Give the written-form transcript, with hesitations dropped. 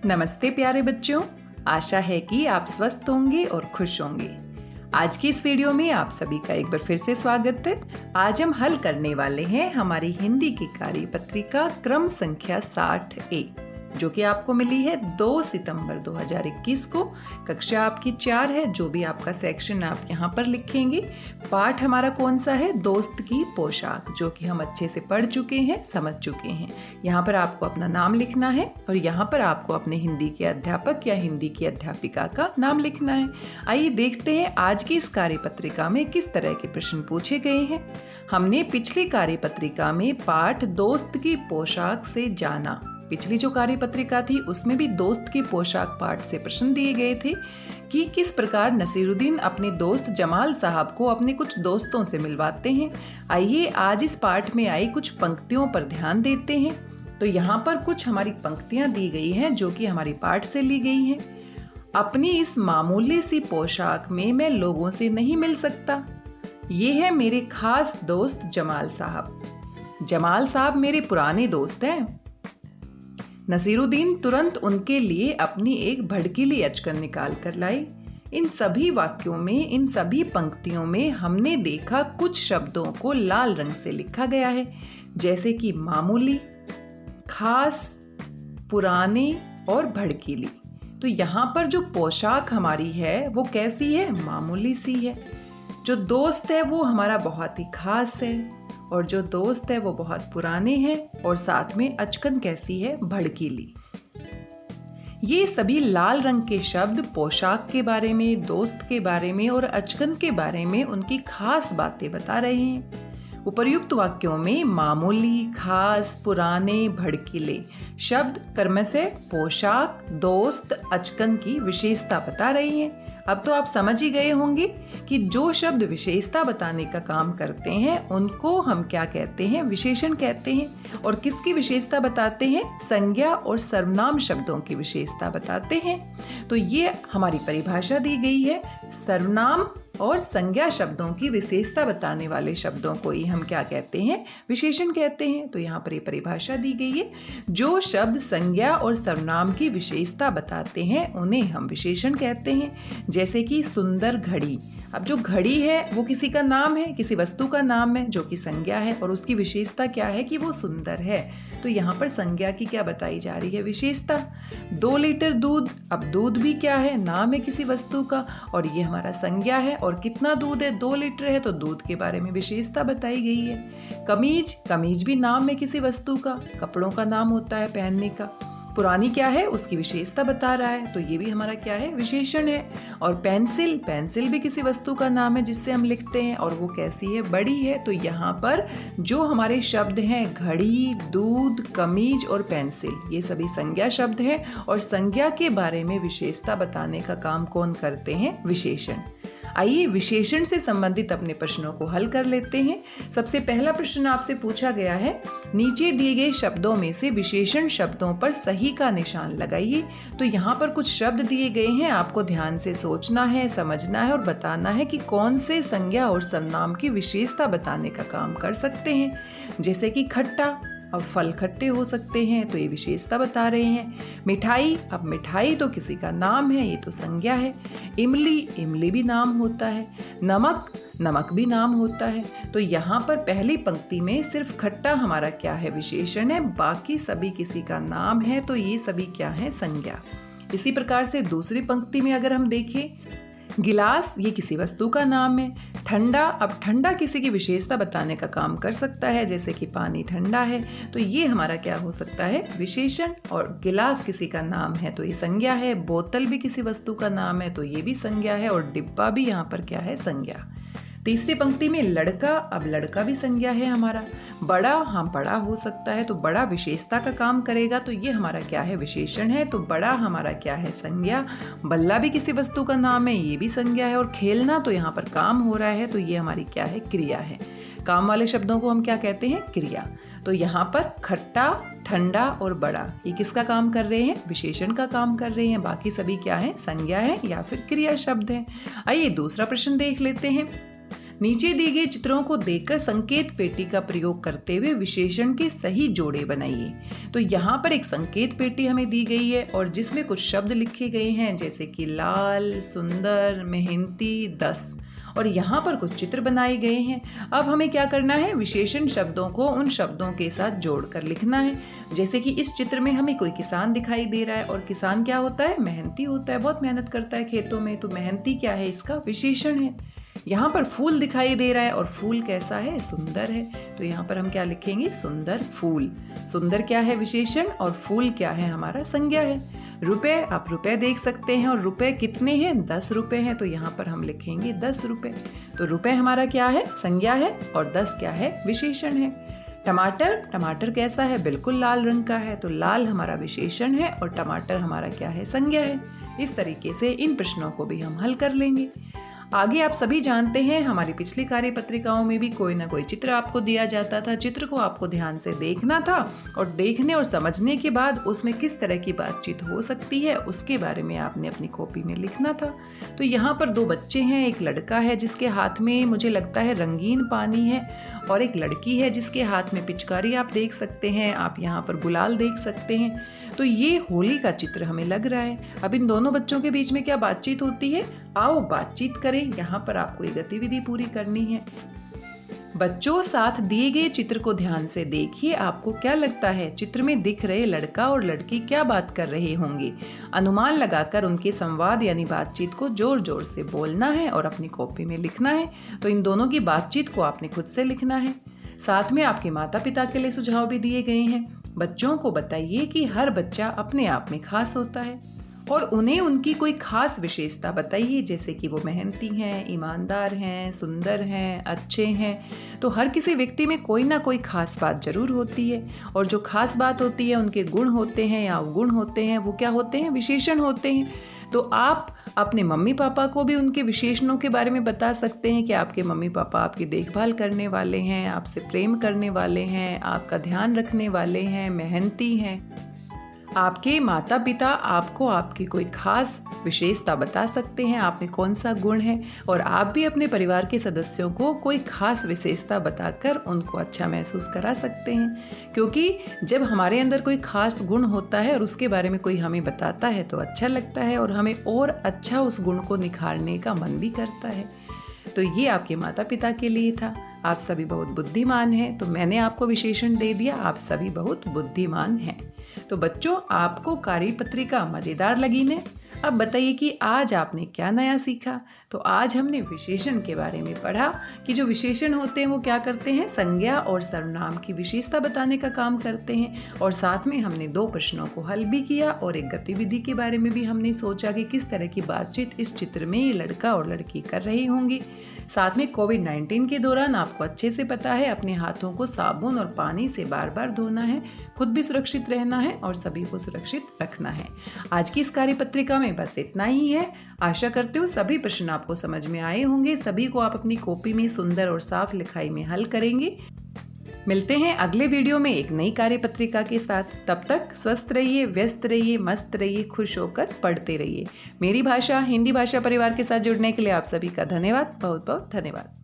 नमस्ते प्यारे बच्चों, आशा है कि आप स्वस्थ होंगे और खुश होंगे। आज की इस वीडियो में आप सभी का एक बार फिर से स्वागत है। आज हम हल करने वाले हैं हमारी हिंदी की कार्यपत्रिका क्रम संख्या 60A, जो कि आपको मिली है 2 सितंबर 2021 को। कक्षा आपकी 4 है। जो भी आपका सेक्शन आप यहाँ पर लिखेंगे। पाठ हमारा कौन सा है? दोस्त की पोशाक, जो कि हम अच्छे से पढ़ चुके हैं, समझ चुके हैं। यहाँ पर आपको अपना नाम लिखना है और यहाँ पर आपको अपने हिंदी के अध्यापक या हिंदी की अध्यापिका का नाम लिखना है। आइए देखते हैं आज की इस कार्यपत्रिका में किस तरह के प्रश्न पूछे गए हैं। हमने पिछली कार्यपत्रिका में पाठ दोस्त की पोशाक से जाना, पिछली जो कार्यपत्रिका थी उसमें भी दोस्त की पोशाक पाठ से प्रश्न दिए गए थे कि किस प्रकार नसीरुद्दीन अपने दोस्त जमाल साहब को अपने कुछ दोस्तों से मिलवाते हैं। आइए आज इस पाठ में आई कुछ पंक्तियों पर ध्यान देते हैं। तो यहाँ पर कुछ हमारी पंक्तियां दी गई हैं जो कि हमारी पाठ से ली गई हैं। अपनी इस मामूली सी पोशाक में मैं लोगों से नहीं मिल सकता। ये है मेरे खास दोस्त जमाल साहब। जमाल साहब मेरे पुराने दोस्त हैं। नसीरुद्दीन तुरंत उनके लिए अपनी एक भड़कीली अचकन निकाल कर लाई। इन सभी वाक्यों में, इन सभी पंक्तियों में हमने देखा कुछ शब्दों को लाल रंग से लिखा गया है, जैसे कि मामूली, खास, पुराने और भड़कीली। तो यहाँ पर जो पोशाक हमारी है वो कैसी है? मामूली सी है। जो दोस्त है वो हमारा बहुत ही खास है और जो दोस्त है वो बहुत पुराने हैं, और साथ में अचकन कैसी है? भड़कीली। ये सभी लाल रंग के शब्द पोशाक के बारे में, दोस्त के बारे में और अचकन के बारे में उनकी खास बातें बता रहे हैं। उपर्युक्त वाक्यों में मामूली, खास, पुराने, भड़कीले शब्द क्रमशः पोशाक, दोस्त, अचकन की विशेषता बता रही हैं। अब तो आप समझ ही गए होंगे कि जो शब्द विशेषता बताने का काम करते हैं उनको हम क्या कहते हैं? विशेषण कहते हैं। और किसकी विशेषता बताते हैं? संज्ञा और सर्वनाम शब्दों की विशेषता बताते हैं। तो ये हमारी परिभाषा दी गई है। सर्वनाम और संज्ञा शब्दों की विशेषता बताने वाले शब्दों को ही हम क्या कहते हैं? विशेषण कहते हैं। तो यहाँ पर ये परिभाषा दी गई है। जो शब्द संज्ञा और सर्वनाम की विशेषता बताते हैं उन्हें हम विशेषण कहते हैं। जैसे कि सुंदर घड़ी। अब जो घड़ी है वो किसी का नाम है, किसी वस्तु का नाम है जो कि संज्ञा है, और उसकी विशेषता क्या है? कि वो सुंदर है। तो यहाँ पर संज्ञा की क्या बताई जा रही है? विशेषता। 2 लीटर दूध। अब दूध भी क्या है? नाम है किसी वस्तु का, और ये हमारा संज्ञा है। और कितना दूध है? 2 लीटर है, तो दूध के बारे में विशेषता बताई गई है। कमीज। कमीज भी नाम है किसी वस्तु का, कपड़ों का नाम होता है पहनने का। पुरानी क्या है? उसकी विशेषता बता रहा है, तो ये भी हमारा क्या है? विशेषण है। और पेंसिल। पेंसिल भी किसी वस्तु का नाम है जिससे हम लिखते हैं, और वो कैसी है? बड़ी है। तो यहाँ पर जो हमारे शब्द हैं घड़ी, दूध, कमीज और पेंसिल, ये सभी संज्ञा शब्द हैं, और संज्ञा के बारे में विशेषता बताने का काम कौन करते हैं? विशेषण। आइए विशेषण से संबंधित अपने प्रश्नों को हल कर लेते हैं। सबसे पहला प्रश्न आपसे पूछा गया है, नीचे दिए गए शब्दों में से विशेषण शब्दों पर सही का निशान लगाइए। तो यहाँ पर कुछ शब्द दिए गए हैं, आपको ध्यान से सोचना है, समझना है और बताना है कि कौन से संज्ञा और सर्वनाम की विशेषता बताने का काम कर सकते हैं। जैसे कि खट्टा। अब फल खट्टे हो सकते हैं, तो ये विशेषता बता रहे हैं। मिठाई। अब मिठाई तो किसी का नाम है, ये तो संज्ञा है। इमली। इमली भी नाम होता है। नमक। नमक भी नाम होता है। तो यहाँ पर पहली पंक्ति में सिर्फ खट्टा हमारा क्या है? विशेषण है। बाकी सभी किसी का नाम है, तो ये सभी क्या है? संज्ञा। इसी प्रकार से दूसरी पंक्ति में अगर हम देखें, गिलास, ये किसी वस्तु का नाम है। ठंडा। अब ठंडा किसी की विशेषता बताने का काम कर सकता है, जैसे कि पानी ठंडा है, तो ये हमारा क्या हो सकता है? विशेषण। और गिलास किसी का नाम है तो ये संज्ञा है। बोतल भी किसी वस्तु का नाम है, तो ये भी संज्ञा है। और डिब्बा भी यहाँ पर क्या है? संज्ञा। तीसरी पंक्ति में लड़का। अब लड़का भी संज्ञा है हमारा। बड़ा। हाँ, बड़ा हो सकता है, तो बड़ा विशेषता का काम करेगा, तो ये हमारा क्या है? विशेषण है। तो बड़ा हमारा क्या है? संज्ञा। बल्ला भी किसी वस्तु का नाम है, ये भी संज्ञा है। और खेलना, तो यहाँ पर काम हो रहा है, तो ये हमारी क्या है? क्रिया है। काम वाले शब्दों को हम क्या कहते हैं? क्रिया। तो यहाँ पर खट्टा, ठंडा और बड़ा, ये किसका काम कर रहे हैं? विशेषण का काम कर रहे हैं। बाकी सभी क्या है? संज्ञा है या फिर क्रिया शब्द है। आइए दूसरा प्रश्न देख लेते हैं। नीचे दिए गए चित्रों को देखकर संकेत पेटी का प्रयोग करते हुए विशेषण के सही जोड़े बनाइए। तो यहाँ पर एक संकेत पेटी हमें दी गई है और जिसमें कुछ शब्द लिखे गए हैं जैसे कि लाल, सुंदर, मेहनती, 10 और यहाँ पर कुछ चित्र बनाए गए हैं। अब हमें क्या करना है, विशेषण शब्दों को उन शब्दों के साथ जोड़कर लिखना है। जैसे कि इस चित्र में हमें कोई किसान दिखाई दे रहा है और किसान क्या होता है, मेहनती होता है, बहुत मेहनत करता है खेतों में। तो मेहनती क्या है, इसका विशेषण है। यहाँ पर फूल दिखाई दे रहा है और फूल कैसा है, सुंदर है। तो यहाँ पर हम क्या लिखेंगे, सुंदर फूल। सुंदर क्या है, विशेषण, और फूल क्या है, हमारा संज्ञा है। रुपए, आप रुपए देख सकते हैं और रुपए कितने हैं, 10 रुपए हैं। तो यहाँ पर हम लिखेंगे 10 रुपए। तो रुपए हमारा क्या है, संज्ञा है, और 10 क्या है, विशेषण है। टमाटर, टमाटर कैसा है, बिल्कुल लाल रंग का है। तो लाल हमारा विशेषण है और टमाटर हमारा क्या है, संज्ञा है। इस तरीके से इन प्रश्नों को भी हम हल कर लेंगे। आगे आप सभी जानते हैं हमारी पिछली कार्य पत्रिकाओं में भी कोई ना कोई चित्र आपको दिया जाता था। चित्र को आपको ध्यान से देखना था और देखने और समझने के बाद उसमें किस तरह की बातचीत हो सकती है उसके बारे में आपने अपनी कॉपी में लिखना था। तो यहाँ पर 2 बच्चे हैं, एक लड़का है जिसके हाथ में मुझे लगता है रंगीन पानी है और एक लड़की है जिसके हाथ में पिचकारी आप देख सकते हैं, आप यहाँ पर गुलाल देख सकते हैं। तो ये होली का चित्र हमें लग रहा है। अब इन दोनों बच्चों के बीच में क्या बातचीत होती है, आओ बातचीत करें। यहाँ पर आपको एक गतिविधि पूरी करनी है। बच्चों, साथ दिए गए चित्र को ध्यान से देखिए। आपको क्या लगता है, चित्र में दिख रहे लड़का और लड़की क्या बात कर रहे होंगे? अनुमान लगाकर उनके संवाद यानी बातचीत को जोर जोर से बोलना है और अपनी कॉपी में लिखना है। तो इन दोनों की बातचीत को आपने खुद से लिखना है। साथ में आपके माता पिता के लिए सुझाव भी दिए गए हैं। बच्चों को बताइए कि हर बच्चा अपने आप में खास होता है और उन्हें उनकी कोई खास विशेषता बताइए, जैसे कि वो मेहनती हैं, ईमानदार हैं, सुंदर हैं, अच्छे हैं। तो हर किसी व्यक्ति में कोई ना कोई खास बात जरूर होती है और जो खास बात होती है उनके गुण होते हैं या अवगुण होते हैं, वो क्या होते हैं, विशेषण होते हैं। तो आप अपने मम्मी पापा को भी उनके विशेषणों के बारे में बता सकते हैं कि आपके मम्मी पापा आपकी देखभाल करने वाले हैं, आपसे प्रेम करने वाले हैं, आपका ध्यान रखने वाले हैं, मेहनती हैं। आपके माता पिता आपको आपकी कोई खास विशेषता बता सकते हैं, आप में कौन सा गुण है, और आप भी अपने परिवार के सदस्यों को कोई खास विशेषता बताकर उनको अच्छा महसूस करा सकते हैं। क्योंकि जब हमारे अंदर कोई खास गुण होता है और उसके बारे में कोई हमें बताता है तो अच्छा लगता है और हमें और अच्छा उस गुण को निखारने का मन भी करता है। तो ये आपके माता पिता के लिए था। आप सभी बहुत बुद्धिमान हैं, तो मैंने आपको विशेषण दे दिया, आप सभी बहुत बुद्धिमान हैं। तो बच्चों, आपको कार्यपत्रिका मज़ेदार लगी ने? अब बताइए कि आज आपने क्या नया सीखा। तो आज हमने विशेषण के बारे में पढ़ा कि जो विशेषण होते हैं वो क्या करते हैं, संज्ञा और सर्वनाम की विशेषता बताने का काम करते हैं। और साथ में हमने 2 प्रश्नों को हल भी किया और एक गतिविधि के बारे में भी हमने सोचा कि किस तरह की बातचीत इस चित्र में ये लड़का और लड़की कर रही होंगी। साथ में कोविड-19 के दौरान आपको अच्छे से पता है अपने हाथों को साबुन और पानी से बार बार धोना है, खुद भी सुरक्षित रहना है और सभी को सुरक्षित रखना है। आज की इस कार्यपत्रिका में बस इतना ही है। आशा करती हूँ सभी प्रश्न आपको समझ में आए होंगे, सभी को आप अपनी कॉपी में सुंदर और साफ लिखाई में हल करेंगे। मिलते हैं अगले वीडियो में एक नई कार्यपत्रिका के साथ। तब तक स्वस्थ रहिए, व्यस्त रहिए, मस्त रहिए, खुश होकर पढ़ते रहिए। मेरी भाषा हिंदी भाषा परिवार के साथ जुड़ने के लिए आप सभी का धन्यवाद, बहुत बहुत धन्यवाद।